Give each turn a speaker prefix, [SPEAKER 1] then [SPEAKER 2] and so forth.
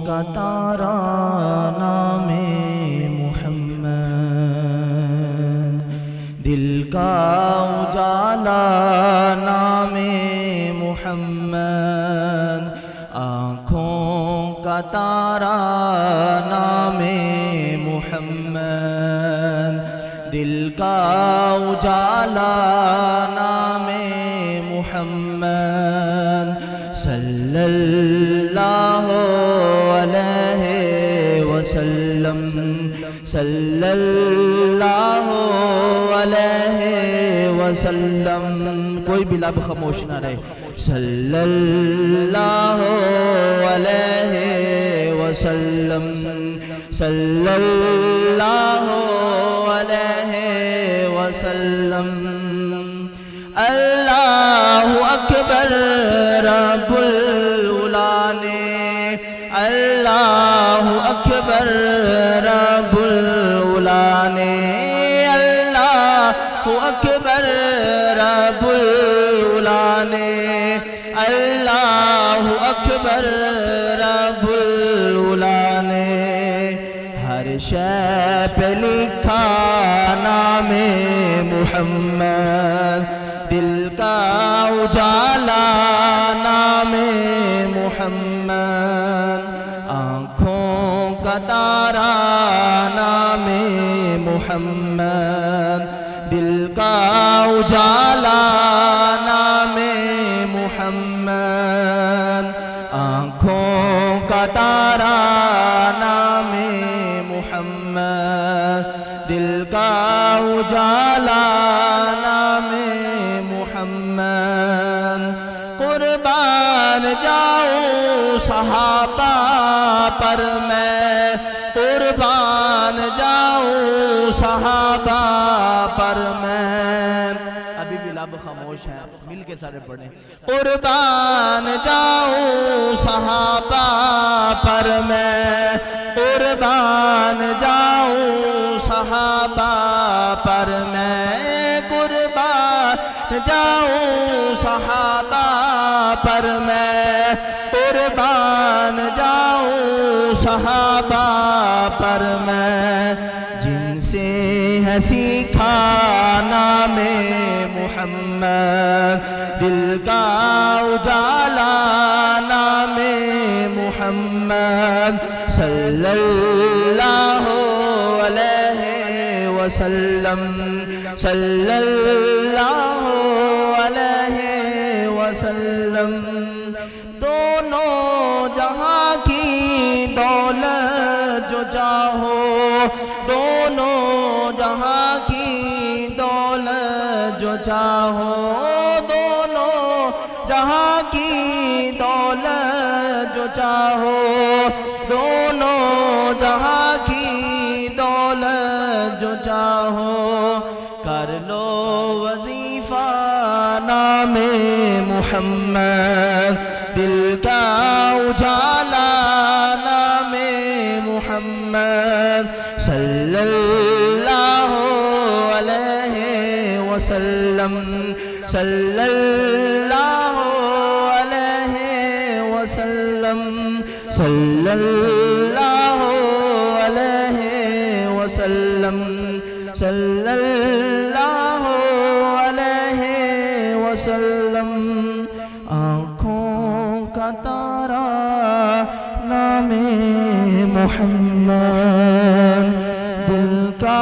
[SPEAKER 1] का तारा नामे मुहम्मद, दिल का उजाला नामे मुहम्मद, आँखों का तारा नामे मुहम्मद, दिल का उजाला नामे मुहम्मद, सल्लल्लाहु अलैहि वसल्लम, सल्लल्लाहु अलैहि वसल्लम। कोई भी लब खामोश ना रहे। सल्लल्लाहु अलैहि वसल्लम, सल्लल्लाहु अलैहि वसल्लम। अल्लाहु अकबर रब्बुल उला ने, अल्लाहु अकबर रब्बुल उला ने, अल्लाहु अकबर रब्बुल उला ने, अल्लाहु अकबर रब्बुल उला ने। हर शय पे लिखा नामे मुहम्मद, दिल का उजाला नामे मुहम्मद, आँखों का तारा नामे मुहम्मद, दिल का उजाला नामे मुहम्मद, आँखों का तारा नामे मुहम्मद, दिल का उजाला नामे मुहम्मद। कुर्बान जाऊं सहाबा पर मैं, कुर्बान जाऊं सहाबा पर मैं। अभी भी लब खामोश है, मिल के सारे पढ़े। कुर्बान जाऊं सहाबा पर मैं, कुर्बान जाऊं सहाबा पर मैं, कुर्बान जाऊं सहाबा पर मैं, कुर्बान जाऊं सहाबा पर मैं। जिनसे है सीखा नामे मुहम्मद, दिल का उजाला नामे मुहम्मद, सल्लल्लाहु अलैहि वसल्लम, सल्लल्लाहु अलैहि वसल्लम। दोनों जहां की दौलत जो चाहो, दोनों जहां की दौलत जो चाहो, दोनों जहां की दौलत जो चाहो, दोनों जहां की दौलत जो चाहो। कर लो वजीफा नामे मुहम्मद, दिल का उजाला नामे मुहम्मद, सल्लल्लाहु अलैहि वसल्लम, सल्लल्लाहु अलैहि वसल्लम, सल्लल्लाहु अलैहि वसल्लम, सल्लल्लाहु अलैहि वसल्लम। आँखों का तारा नामे मुहम्मद, दिल का